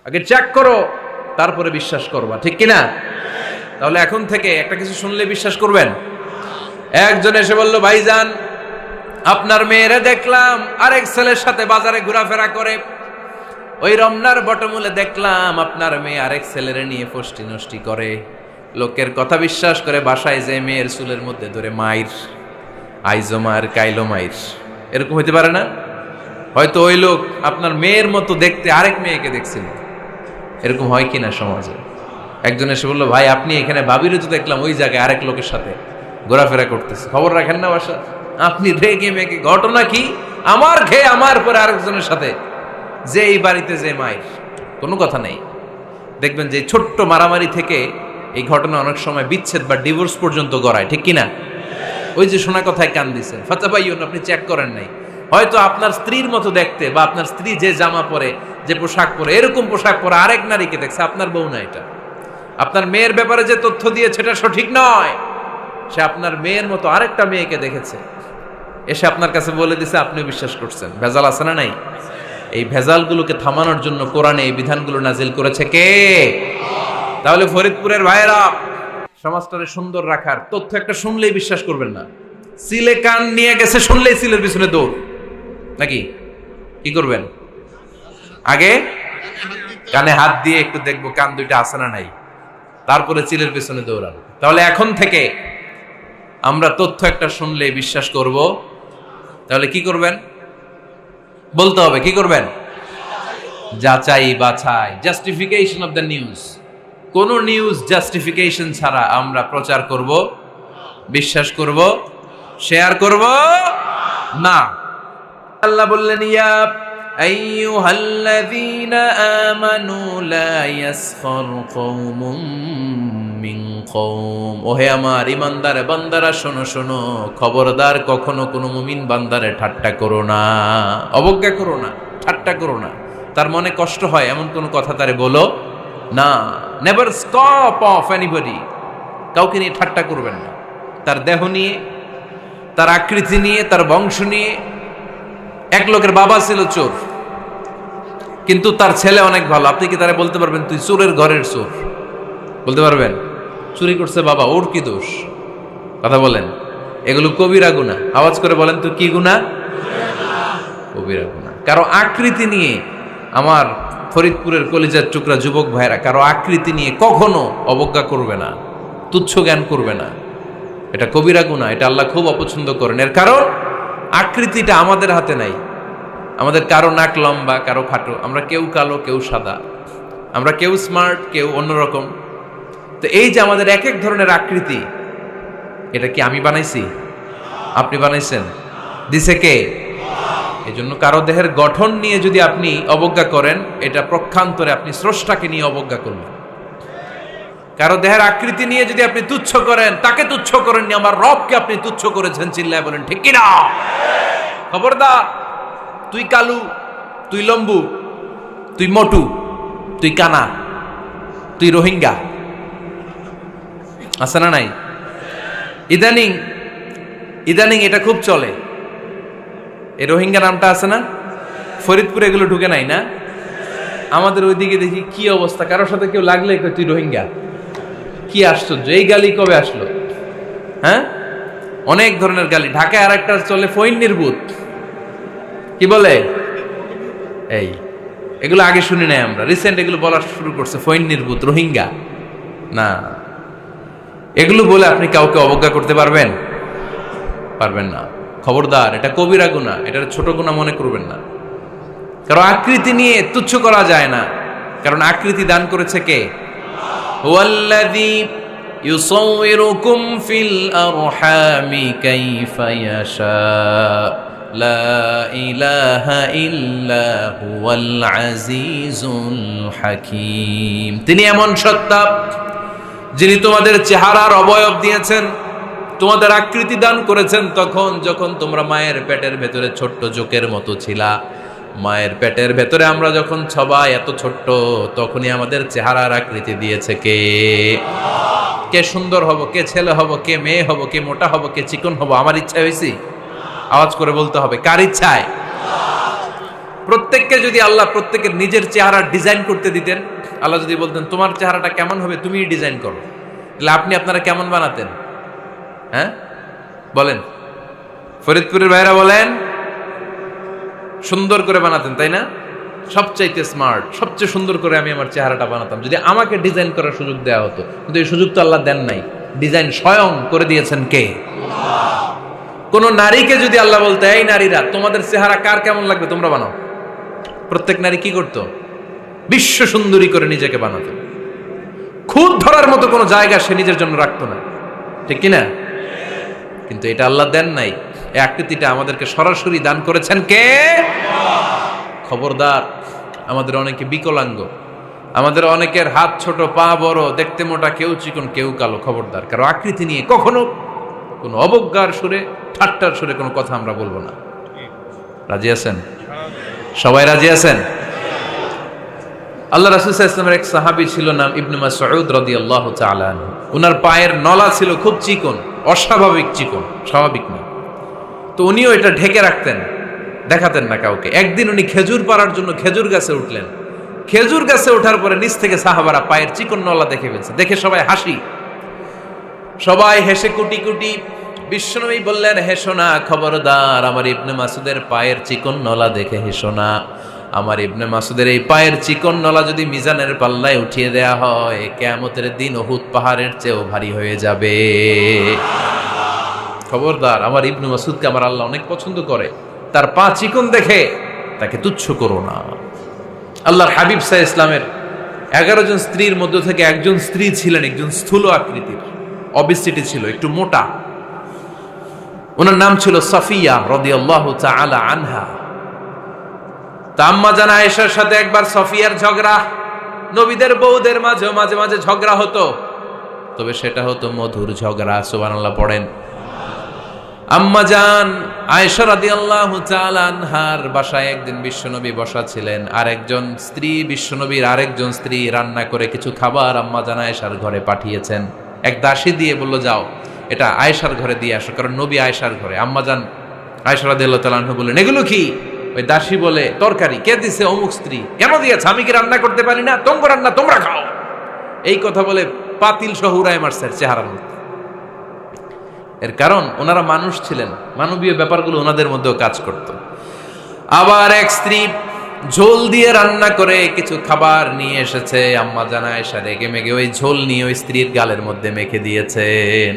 আগে চেক করো, তারপরে বিশ্বাস করবা, ঠিক কিনা? তাহলে এখন থেকে একটা কিছু শুনলে বিশ্বাস করবেন। একজন এসে বলল, ভাইজান আপনার মেয়েরে দেখলাম আরেক ছেলের সাথে বাজারে ঘোরাফেরা করে, ওই রমনার বটমূলে দেখলাম আপনার মেয়ে আরেক ছেলেরে নিয়ে ফষ্টি নষ্টি করে, লোকের কথা বিশ্বাস করে বাসায় যে মেয়ের চুলের মধ্যে ধরে মাইর, আইজো মার কাইলো মাইর। এরকম হইতে পারে না? হয়তো ওই লোক আপনার মেয়ের মতো দেখতে আরেক মেয়েকে দেখছিল। এরকম হয় কিনা সমাজে? একজন এসে বললো, ভাই আপনি এখানে ভাবিরে তো দেখলাম ওই জায়গায় আরেক লোকের সাথে ঘোরাফেরা করতেছে, খবর রাখেন না বাসা? আপনি রেগে মেগে, ঘটনা কি? আমার খেয়ে আমার পরে আরেকজনের সাথে, যে এই বাড়িতে যে মায়ের, কোনো কথা নেই। দেখবেন যে ছোট্ট মারামারি থেকে এই ঘটনা অনেক সময় বিচ্ছেদ বা ডিভোর্স পর্যন্ত গড়ায়, ঠিক কিনা? ওই যে শোনা কথায় কান দিচ্ছেন, ফাতা ভাইয়ন, আপনি চেক করেন নাই। হয়তো আপনার স্ত্রীর মতো দেখতে বা আপনার স্ত্রী যে জামা পরে, যে পোশাক পরে, এরকম পোশাক পরে আরেক নারীকে দেখছে, আপনার বউ না এটা। আপনার মেয়ের ব্যাপারে যে তথ্য দিয়েছে এটা সঠিক নয়, সে আপনার মেয়ের মতো আরেকটা মেয়েকে দেখেছে, এসে আপনার কাছে বলে দিছে, আপনি বিশ্বাস করছেন। ভেজাল আছে না নাই? এই ভেজালগুলোকে থামানোর জন্য কোরআনে এই বিধানগুলো নাজিল করেছে কে? তাহলে ফরিদপুরের ভাইয়েরা, সমাজটারে সুন্দর রাখার তথ্য একটা শুনলেই বিশ্বাস করবেন না। সিলে কান নিয়ে গেছে শুনলেই সিলের পিছনে দৌড়, নাকি? কি করবেন? আগে কানে হাত দিয়ে একটু দেখবো কান দুইটা আছে না নাই, তারপরে চিলের পিছনে দৌড়ানো। তাহলে এখন থেকে আমরা তথ্য একটা শুনলে বিশ্বাস করব। তাহলে কি করবেন? বলতে হবে কি করবেন? যাচাই বাছাই, জাস্টিফিকেশন অফ দ্য নিউজ। কোন নিউজ জাস্টিফিকেশন ছাড়া আমরা প্রচার করব, বিশ্বাস করব, শেয়ার করব না। আল্লাহ বললেন, ইয়া আইয়ুহাল্লাযীনা আমানু লা ইয়াসখার কওমুম মিন কওম। ওহে আমার ঈমানদার বান্দারা, শোনো শোনো, খবরদার কখনো কোনো মুমিন বান্দারে ঠাট্টা করো না, অবজ্ঞা করো না, ঠাট্টা করো না। তার মনে কষ্ট হয় এমন কোনো কথা তারে বলো না। Never scoff of anybody. কাউকে নিয়ে ঠাট্টা করবেন না, তার দেহ নিয়ে, তার আকৃতি নিয়ে, তার বংশ নিয়ে। এক লোকের বাবা ছিল চোর, কিন্তু তার ছেলে অনেক ভালো। আপনি কি তারা বলতে পারবেন তুই চোরের ঘরের চোর? বলতে পারবেন? চুরি করছে বাবা, ওর কি দোষ? কথা বলেন। এগুলো কবিরা গুনাহ। আওয়াজ করে বলেন তো, কি গুনাহ? কবিরা গুনাহ। কারো আকৃতি নিয়ে, আমার ফরিদপুরের কলিজার টুকরা যুবক ভাইরা, কারো আকৃতি নিয়ে কখনো অবজ্ঞা করবে না, তুচ্ছ জ্ঞান করবে না। এটা কবিরা গুনাহ, এটা আল্লাহ খুব অপছন্দ করেন। এর কারণ আকৃতিটা আমাদের হাতে নাই। আমাদের কারো নাক লম্বা, কারো খাটো, আমরা কেউ কালো, কেউ সাদা, আমরা কেউ স্মার্ট, কেউ অন্যরকম। তো এই যে আমাদের এক এক ধরনের আকৃতি, এটা কি আমি বানাইছি? আপনি বানাইছেন? দিছে কে? এই জন্য কারো দেহের গঠন নিয়ে যদি আপনি অবজ্ঞা করেন, এটা প্রক্ষান্তরে আপনি স্রষ্টাকে নিয়ে অবজ্ঞা করলেন। কারো দেহের আকৃতি নিয়ে যদি আপনি তুচ্ছ করেন, তাকে তুচ্ছ করেননি, আমার রবকে আপনি তুচ্ছ করেছেন। চিল্লায় বলেন ঠিক কিনা? খবরদার, তুই কালু, তুই লম্বু, তুই মোটু, তুই কানা, তুই রোহিঙ্গা, আছে না নাই? ইদানিং ইদানিং এটা খুব চলে। এই রোহিঙ্গা নামটা আছে না? ফরিদপুরে এগুলো ঢুকে নাই না? আমাদের ওইদিকে দেখি কি অবস্থা, কারোর সাথে কেউ লাগলে তুই রোহিঙ্গা। কি আশ্চর্য, এই গালি কবে আসলো? হ্যাঁ, অনেক ধরনের গালি। ঢাকায় আর একটা চলে, ফইন নির্বুত। কি বলে? এই এগুলো আগে শুনি নাই আমরা, রিসেন্ট এগুলো বলা শুরু করছে। ফইন নির্বুত, রোহিঙ্গা না। এগুলো বলে আপনি কাউকে অবজ্ঞা করতে পারবেন? পারবেন না। খবরদার, এটা কবিরা গুনাহ, এটা ছোট গুনাহ মনে করবেন না। কারণ আকৃতি নিয়ে তুচ্ছ করা যায় না, কারণ আকৃতি দান করেছে কে? হুয়াল্লাযী ইউসাউইরুকুম ফিল আরহামি কাইফা ইয়াশা, লা ইলাহা ইল্লা হুয়াল আজিজুল হাকীম। তিনি এমন সত্তা, যিনি তোমাদের চেহারার অবয়ব দিয়েছেন, তোমাদের আকৃতি দান করেছেন তখন যখন তোমরা মায়ের পেটের ভেতরে ছোট্ট জোকের মতো ছিলা। মায়ের পেটের ভেতরে আমরা যখন সবাই এত ছোট্ট, তখনই আমাদের চেহারার আকৃতি দিয়েছে কে? কে সুন্দর হব, কে ছেলে হব, কে মেয়ে হব, কে মোটা হব, কে চিকন হব আমার ইচ্ছা হয়েছি? আওয়াজ করে বলতে হবে, কার ইচ্ছায়? প্রত্যেককে যদি আল্লাহ প্রত্যেকের নিজের চেহারা ডিজাইন করতে দিতেন, আল্লাহ যদি বলতেন তোমার চেহারাটা কেমন হবে তুমিই ডিজাইন করো, তাহলে আপনি আপনারা কেমন বানাতেন? হ্যাঁ বলেন, ফরিদপুরের ভাইরা বলেন, সুন্দর করে বানাতেন তাই না? সবচাইতে স্মার্ট, সবচেয়ে সুন্দর করে আমি আমার চেহারাটা বানাতাম যদি আমাকে ডিজাইন করার সুযোগ দেওয়া হতো। কিন্তু এই সুযোগ তো আল্লাহ দেন নাই। ডিজাইন স্বয়ং করে দিয়েছেন কে? কোন নারীকে যদি আল্লাহ বলতে এই নারীরা তোমাদের চেহারা কার কেমন লাগবে তোমরা বানাও, প্রত্যেক নারী কি করতো? বিশ্ব সুন্দরী করে নিজেকে বানাতো। খুদ ধরার মতো কোনো জায়গা সে নিজের জন্য রাখতো না, ঠিক কিনা? কিন্তু এটা আল্লাহ দেন নাই। এই আকৃতিটা আমাদেরকে সরাসরি দান করেছেন কে? খবরদার, আমাদের অনেকে বিকলাঙ্গ, আমাদের অনেকের হাত ছোট, পা বড়, দেখতে মোটা, কেউ চিকন কেউ কালো। খবরদার, কারো আকৃতি নিয়ে কখনো কোনো অবজ্ঞার সুরে, ঠাট্টার সুরে কোনো কথা আমরা বলবো না। রাজি আছেন? সবাই রাজি আছেন? আল্লাহ রাসূল সাল্লাল্লাহু আলাইহি ওয়াসাল্লামের এক সাহাবী ছিল, নাম ইবনে মাসউদ রাদিয়াল্লাহু তাআলা আনহু। ওনার পায়ের নলা ছিল খুব চিকন, অস্বাভাবিক চিকন, স্বাভাবিক না। তো উনিও এটা ঢেকে রাখতেন, দেখাতেন না কাউকে। একদিন উনি খেজুর পাড়ার জন্য খেজুর গাছে উঠলেন। খেজুর গাছে ওঠার পরে নিচ থেকে সাহাবারা পায়ের চিকন নলা দেখে ফেলছে। দেখে সবাই হাসি, সবাই হেসে কুটি কুটি। বিশ্বনবী বললেন, হেসো না, খবরদার, আমার ইবনে মাসুদের পায়ের চিকন নলা দেখে হেসো না। আমার ইবনে মাসুদের এই পায়ের চিকন নলা যদি মিজানের পাল্লায় উঠিয়ে দেয়া হয়, কিয়ামতের দিন উহুদ পাহাড়ের চেয়েও ভারী হয়ে যাবে। খবরদার, আমার ইবনে মাসুদকে আমার আল্লাহ অনেক পছন্দ করে, তার পা চিকন দেখে তাকে তুচ্ছ করো না। আল্লাহর হাবিব সাল্লাল্লাহু আলাইহি ইসলামের 11 জন স্ত্রীর মধ্য থেকে একজন স্ত্রী ছিলেন একজন স্থূল আকৃতির, অবিসিটি ছিল, একটু মোটা। ওনার নাম ছিল সাফিয়া রাদিয়াল্লাহু তাআলা আনহা। আম্মা জান আয়েশার সাথে একবার সাফিয়ার ঝগড়া। নবীদের বউদের মাঝে মাঝে মাঝে ঝগড়া হতো, তবে সেটা হতো মধুর ঝগড়া। সুবহানাল্লাহ পড়েন। আম্মা জান আয়েশা রাদিয়াল্লাহু তাআলা আনহার বাসায় একদিন বিশ্বনবী বসা ছিলেন। আরেকজন স্ত্রী, বিশ্বনবীর আরেকজন স্ত্রী রান্না করে কিছু খাবার আম্মা জান আয়েশার ঘরে পাঠিয়েছেন। এক দাসী দিয়ে বলল, যাও এটা আয়েশার ঘরে দিয়ে আসো, কারণ নবী আয়েশার ঘরে। আম্মা জান আয়েশা রাদিয়াল্লাহু তাআলা আনহা বললেন, এগুলো কি? ওই দাসী বলে, তরকারি। কে দিছে? অমুক স্ত্রী। কেন দিয়েছে? আমি কি রান্না করতে পারি না? তোমরা রান্না তোমরা খাও। এই কথা বলে পাতিল সহ উড়ায় মারছে চেহারার মধ্যে। এর কারণ ওনারা মানুষ ছিলেন, মানবীয় ব্যাপারগুলো ওনাদের মধ্যেও কাজ করত। আবার এক স্ত্রী ঝোল দিয়ে রান্না করে কিছু খাবার নিয়ে এসেছে। আম্মা জান আয়েশা রেগে মেগে ওই ঝোল নিয়ে ওই স্ত্রীর গালের মধ্যে মেখে দিয়েছেন।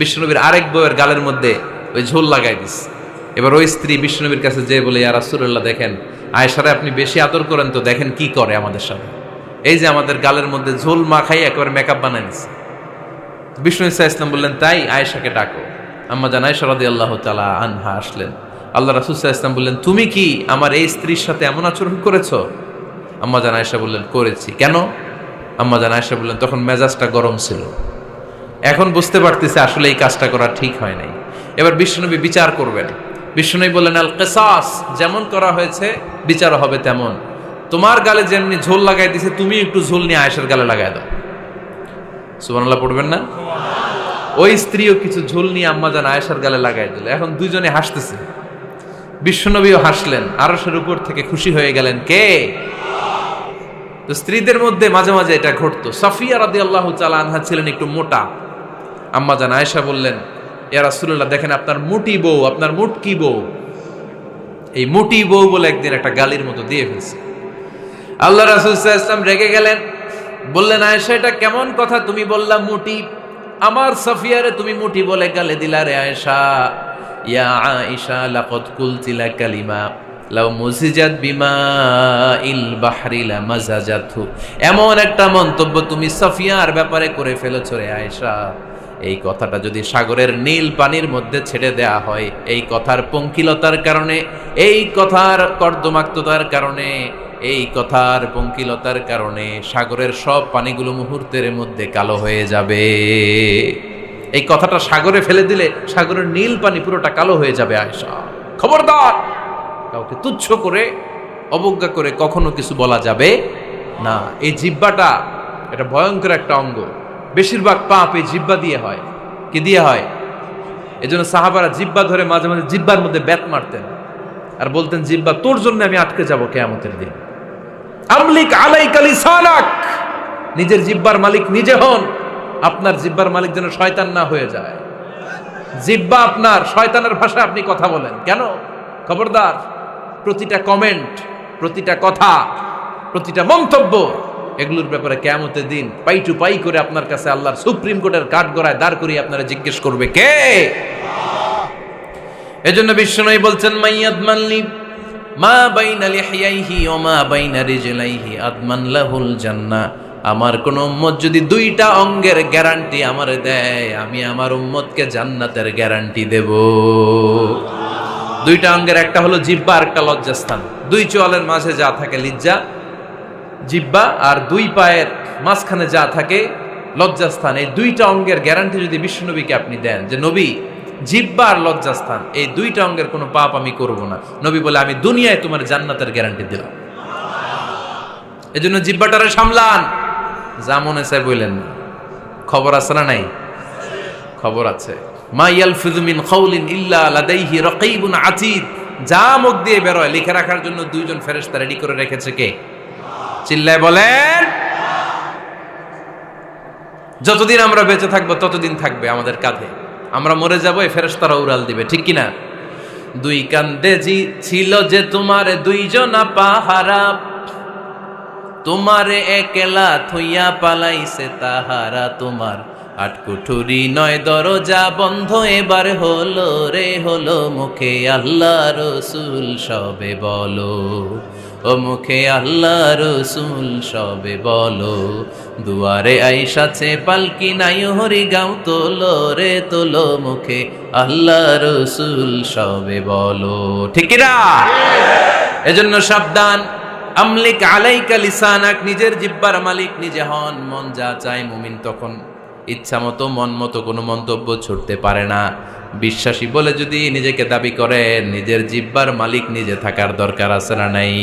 বিশ্বনবীর আরেক বউয়ের গালের মধ্যে ওই ঝোল লাগাই দিস। এবার ওই স্ত্রী বিশ্বনবীর কাছে যেয়ে বলে, ইয়া রাসূলুল্লাহ, দেখেন আয়েশারে আপনি বেশি আদর করেন তো, দেখেন কি করে আমাদের সাথে। এই যে আমাদের গালের মধ্যে ঝোল মাখাই একেবারে মেকআপ বানাই দিচ্ছে। বিষ্ণু ইসা ইসলাম বললেন, তাই আয়েশাকে ডাকো। আম্মা জান আয়েশা রাদিয়াল্লাহু তাআলা আনহা আসলেন। আল্লাহ রাসূল সাল্লাল্লাহু আলাইহি ওয়াসাল্লাম বললেন, তুমি কি আমার এই স্ত্রীর সাথে এমন আচরণ করেছো? আম্মা জান আয়েশা বললেন, করেছি। কেন? আম্মা জান আয়েশা বললেন, তখন মেজাজটা গরম ছিল, এখন বুঝতে পারতেছে আসলে এই কাজটা করা ঠিক হয় নাই। এবার বিশ্বনবী বিচার করবেন। বিশ্বনবী বললেন, আল কিসাস, যেমন করা হয়েছে বিচার হবে তেমন। তোমার গালে যেমনি ঝোল লাগাই দিছে, তুমি একটু ঝোল নিয়ে আয়েশার গালে লাগাই দাও। সুবহানাল্লাহ পড়বেন না? ওই স্ত্রীও কিছু ঝোল নিয়ে আম্মা জান আয়েশার গালে লাগাই দিল। এখন দুইজনে হাসতেছে, বিশ্বনবীও হাসলেন, আরশের উপর থেকে খুশি হয়ে গেলেন কে? তো স্ত্রীদের মধ্যে মাঝে মাঝে এটা ঘটতো। সাফিয়া রাদিয়াল্লাহু তাআলা আনহা ছিলেন একটু মোটা। আম্মা জান আয়েশা বললেন, ইয়া রাসূলুল্লাহ, দেখেন আপনার মুটি বউ, আপনার মুটকি বউ, এই মুটি বউ বলে একদিন একটা গালির মতো দিয়ে ফেলছে। আল্লাহ রাসূল সাল্লাল্লাহু আলাইহি ওয়াসাল্লাম রেগে গেলেন, বললেন, আয়েশা এটা কেমন কথা? তুমি বললা মুটি, আমার সাফিয়ারে তুমি মুটি বলে গালে দিলা রে আয়েশা। ইয়া আয়েশা লাকাদ কুলতি লা কালিমা লাউ মুজিজাত বিমাইল বাহরি লামাজাজাতহু। এমন একটা মন্তব্য তুমি সাফিয়ার ব্যাপারে করে ফেলেছো রে আয়েশা, এই কথাটা যদি সাগরের নীল পানির মধ্যে ছেড়ে দেয়া হয়, এই কথার পঙ্কিলতার কারণে, এই কথার কর্দমাক্ততার কারণে, এই কথার পঙ্কিলতার কারণে সাগরের সব পানিগুলো মুহূর্তের মধ্যে কালো হয়ে যাবে। এই কথাটা সাগরে ফেলে দিলে সাগরের নীল পানি পুরোটা কালো হয়ে যাবে। আয়েশা, খবরদার, কাউকে তুচ্ছ করে অবজ্ঞা করে কখনো কিছু বলা যাবে না। এই জিহ্বাটা এটা ভয়ঙ্কর একটা অঙ্গ। বেশিরভাগ পাপ এই জিহ্বা দিয়ে হয়। কি দিয়ে হয়? এজন্য সাহাবারা জিহ্বা ধরে মাঝে মাঝে জিহ্বার মধ্যে ব্যাত মারতেন। আর বলতেন জিহ্বা তোর জন্য আমি আটকে যাব কিয়ামতের দিন। আমলিক আলাইকা লিসানাক, নিজের জিহ্বার মালিক নিজে হন। আপনার জিহ্বার মালিক যেন শয়তান না হয়ে যায়। জিহ্বা আপনার, শয়তানের ভাষায় আপনি কথা বলেন কেন? খবরদার, প্রতিটা কমেন্ট, প্রতিটা কথা, প্রতিটা মন্তব্য, এগুলোর ব্যাপারে কিয়ামতের দিন পাই টু পাই করে আপনার কাছে আল্লাহর সুপ্রিম কোর্টের কাঠগড়ায় দাঁড় করিয়ে আপনারা জিজ্ঞেস করবে কে? এজন্য বিশ্বনবী বলছেন মাইয়াদমানলি মা বাইনা লিহিয়াইহি ওয়া মা বাইনা রিজলাইহি আদমান লাহুল জান্নাহ। আমার কোন উম্মত যদি দুইটা অঙ্গের গ্যারান্টি আমারে দেয়, আমি আমার উম্মতকে জান্নাতের গ্যারান্টি দেব। দুইটা অঙ্গের, একটা হলো জিহ্বা আর একটা লজ্জাস্থান। দুই চোয়ালের মাঝে যা থাকে লিজ্জা জিহ্বা, আর দুই পায়ের মাঝখানে যা থাকে লজ্জাস্থান। এই দুইটা অঙ্গের গ্যারান্টি যদি বিশ্বনবীকে আপনি দেন যে নবী জিহ্বা আর লজ্জাস্থান এই দুইটা অঙ্গের কোনো পাপ আমি করব না, নবী বলে আমি দুনিয়ায় তোমার জান্নাতের গ্যারান্টি দিলাম। এজন্য জিহ্বাটারে সামলান, যা মনে চায় বললেন না। খবর আছে না নাই? খবর আছে। মা ইয়ালফিযু মিন কাউলিন ইল্লা লাদাইহি রাকীবুন আতীদ। যা মুখ দিয়ে বের হয় লিখে রাখার জন্য দুইজন ফেরেশতা রেডি করে রেখেছে কে? চিল্লায় বলেন। যতদিন আমরা বেঁচে থাকবো ততদিন থাকবে আমাদের কাঁধে। আমরা মরে যাবো, এই ফেরেশতারা উড়াল দিবে, ঠিক কিনা? দুই কান্দে জি ছিল যে তোমার দুইজনা পাহারা, তোমারে একলা থইয়া পালাইছে তাহারা। তোমার আটকুঠুরি নয় দরজা বন্ধ এবার হলো রে হলো। মুখে আল্লাহ রসুল সবে বলো, ও মুখে আল্লাহ রসুল সবে বলো। দুয়ারে আইসাছে পালকি নাই হরি গাও তোলো রে তোলো। মুখে আল্লাহ রসুল সবে বলো, ঠিক না? এজন্য সাবধান। আমলিক আলাইকা লিসানাক, নিজের জিহ্বার মালিক নিজে হন। মন যা চায় মুমিন তখন ইচ্ছা মতো মন মতো কোনো মন্তব্য ছুটতে পারে না। বিশ্বাসী বলে যদি নিজেকে দাবি করেন, নিজের জিহ্বার মালিক নিজে থাকার দরকার আছে না নাই?